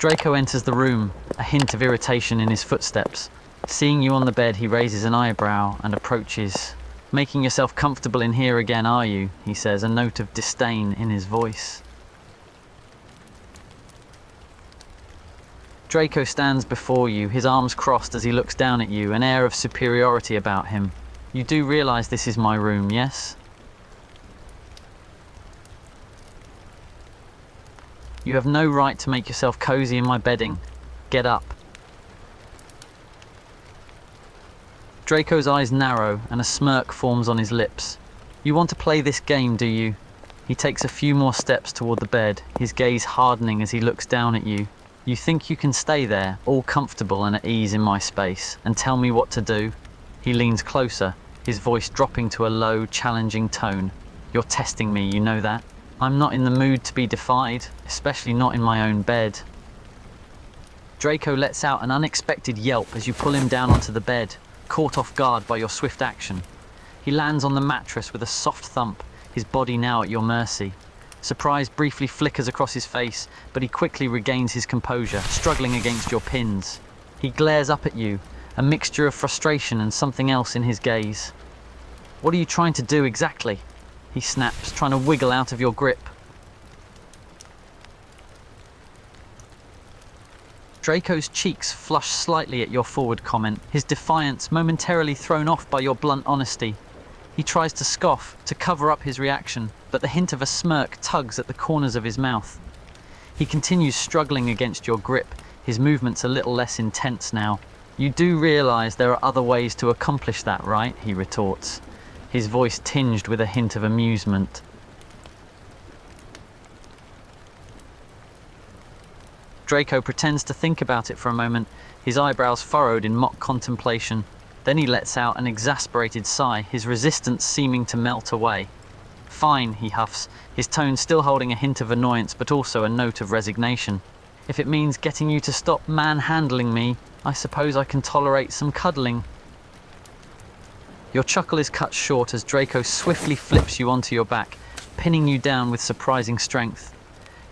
Draco enters the room, a hint of irritation in his footsteps. Seeing you on the bed, he raises an eyebrow and approaches. "Making yourself comfortable in here again, are you?" he says, a note of disdain in his voice. Draco stands before you, his arms crossed as he looks down at you, an air of superiority about him. "You do realize this is my room, yes?" "You have no right to make yourself cozy in my bedding. Get up." Draco's eyes narrow and a smirk forms on his lips. "You want to play this game, do you?" He takes a few more steps toward the bed, his gaze hardening as he looks down at you. "You think you can stay there, all comfortable and at ease in my space, and tell me what to do?" He leans closer, his voice dropping to a low, challenging tone. "You're testing me, you know that. I'm not in the mood to be defied, especially not in my own bed." Draco lets out an unexpected yelp as you pull him down onto the bed, caught off guard by your swift action. He lands on the mattress with a soft thump, his body now at your mercy. Surprise briefly flickers across his face, but he quickly regains his composure, struggling against your pins. He glares up at you, a mixture of frustration and something else in his gaze. "What are you trying to do exactly?" he snaps, trying to wiggle out of your grip. Draco's cheeks flush slightly at your forward comment, his defiance momentarily thrown off by your blunt honesty. He tries to scoff, to cover up his reaction, but the hint of a smirk tugs at the corners of his mouth. He continues struggling against your grip, his movements a little less intense now. "You do realize there are other ways to accomplish that, right?" he retorts, his voice tinged with a hint of amusement. Draco pretends to think about it for a moment, his eyebrows furrowed in mock contemplation. Then he lets out an exasperated sigh, his resistance seeming to melt away. "Fine," he huffs, his tone still holding a hint of annoyance but also a note of resignation. "If it means getting you to stop manhandling me, I suppose I can tolerate some cuddling." Your chuckle is cut short as Draco swiftly flips you onto your back, pinning you down with surprising strength.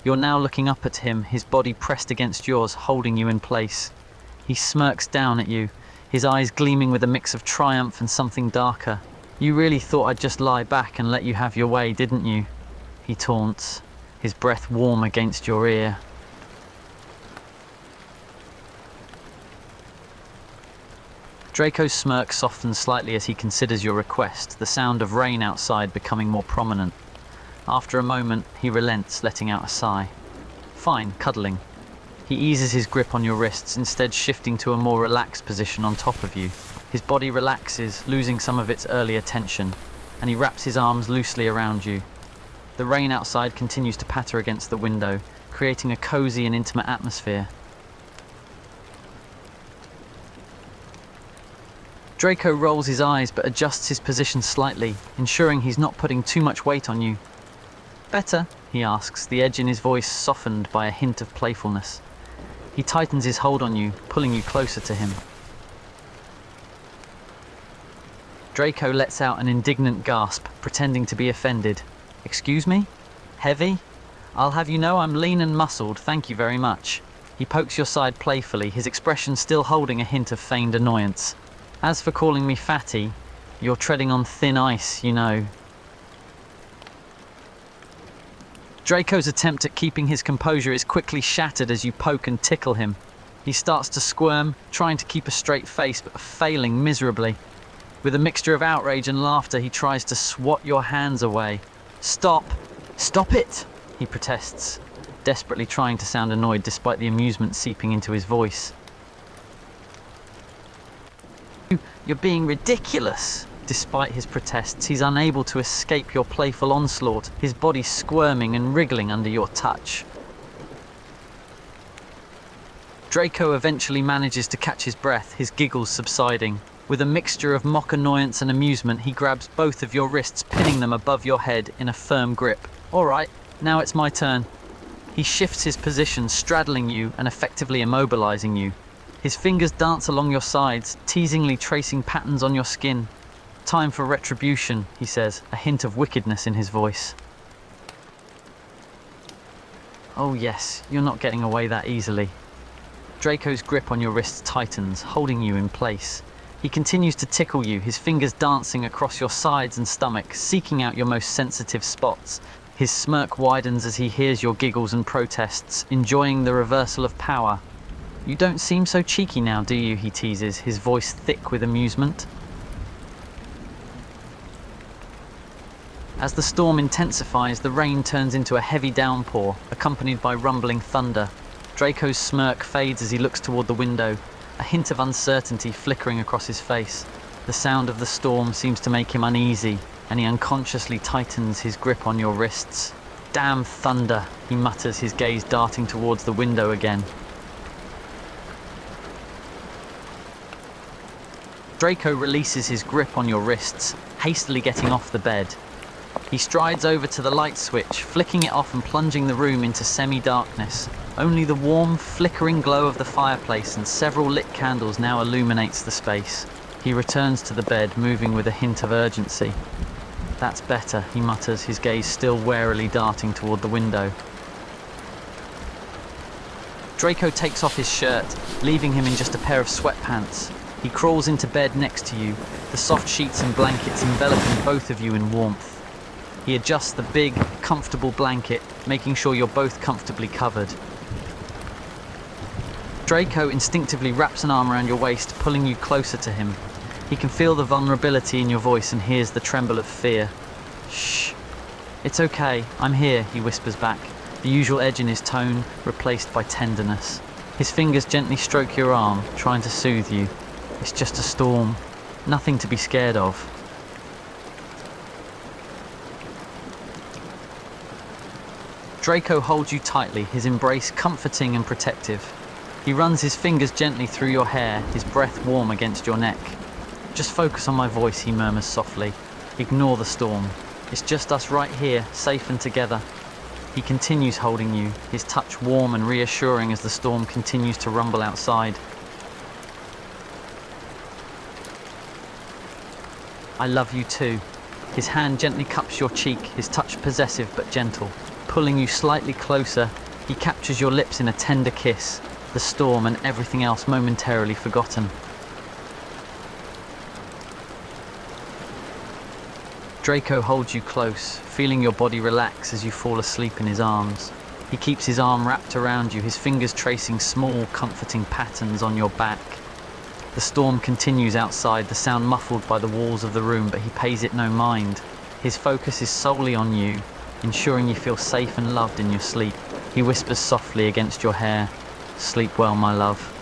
You're now looking up at him, his body pressed against yours, holding you in place. He smirks down at you, his eyes gleaming with a mix of triumph and something darker. "You really thought I'd just lie back and let you have your way, didn't you?" he taunts, his breath warm against your ear. Draco's smirk softens slightly as he considers your request, the sound of rain outside becoming more prominent. After a moment, he relents, letting out a sigh. "Fine, cuddling." He eases his grip on your wrists, instead shifting to a more relaxed position on top of you. His body relaxes, losing some of its earlier tension, and he wraps his arms loosely around you. The rain outside continues to patter against the window, creating a cozy and intimate atmosphere. Draco rolls his eyes but adjusts his position slightly, ensuring he's not putting too much weight on you. "Better?" he asks, the edge in his voice softened by a hint of playfulness. He tightens his hold on you, pulling you closer to him. Draco lets out an indignant gasp, pretending to be offended. "Excuse me? Heavy? I'll have you know I'm lean and muscled, thank you very much." He pokes your side playfully, his expression still holding a hint of feigned annoyance. "As for calling me fatty, you're treading on thin ice, you know." Draco's attempt at keeping his composure is quickly shattered as you poke and tickle him. He starts to squirm, trying to keep a straight face but failing miserably. With a mixture of outrage and laughter, he tries to swat your hands away. "Stop! Stop it!" he protests, desperately trying to sound annoyed despite the amusement seeping into his voice. "You're being ridiculous!" Despite his protests, he's unable to escape your playful onslaught, his body squirming and wriggling under your touch. Draco eventually manages to catch his breath, his giggles subsiding. With a mixture of mock annoyance and amusement, he grabs both of your wrists, pinning them above your head in a firm grip. "All right, now it's my turn." He shifts his position, straddling you and effectively immobilizing you. His fingers dance along your sides, teasingly tracing patterns on your skin. "Time for retribution," he says, a hint of wickedness in his voice. Oh yes, you're not getting away that easily. Draco's grip on your wrists tightens, holding you in place. He continues to tickle you, his fingers dancing across your sides and stomach, seeking out your most sensitive spots. His smirk widens as he hears your giggles and protests, enjoying the reversal of power. You don't seem so cheeky now, do you? He teases, his voice thick with amusement. As the storm intensifies, the rain turns into a heavy downpour, accompanied by rumbling thunder. Draco's smirk fades as he looks toward the window, a hint of uncertainty flickering across his face. The sound of the storm seems to make him uneasy, and he unconsciously tightens his grip on your wrists. Damn thunder, he mutters, his gaze darting towards the window again. Draco releases his grip on your wrists, hastily getting off the bed. He strides over to the light switch, flicking it off and plunging the room into semi-darkness. Only the warm, flickering glow of the fireplace and several lit candles now illuminates the space. He returns to the bed, moving with a hint of urgency. That's better, he mutters, his gaze still warily darting toward the window. Draco takes off his shirt, leaving him in just a pair of sweatpants. He crawls into bed next to you, the soft sheets and blankets enveloping both of you in warmth. He adjusts the big, comfortable blanket, making sure you're both comfortably covered. Draco instinctively wraps an arm around your waist, pulling you closer to him. He can feel the vulnerability in your voice and hears the tremble of fear. Shh. It's okay, I'm here, he whispers back, the usual edge in his tone replaced by tenderness. His fingers gently stroke your arm, trying to soothe you. It's just a storm. Nothing to be scared of. Draco holds you tightly, his embrace comforting and protective. He runs his fingers gently through your hair, his breath warm against your neck. Just focus on my voice, he murmurs softly. Ignore the storm. It's just us right here, safe and together. He continues holding you, his touch warm and reassuring as the storm continues to rumble outside. I love you too. His hand gently cups your cheek, his touch possessive but gentle. Pulling you slightly closer, he captures your lips in a tender kiss, the storm and everything else momentarily forgotten. Draco holds you close, feeling your body relax as you fall asleep in his arms. He keeps his arm wrapped around you, his fingers tracing small, comforting patterns on your back. The storm continues outside, the sound muffled by the walls of the room, but he pays it no mind. His focus is solely on you, ensuring you feel safe and loved in your sleep. He whispers softly against your hair, "Sleep well, my love."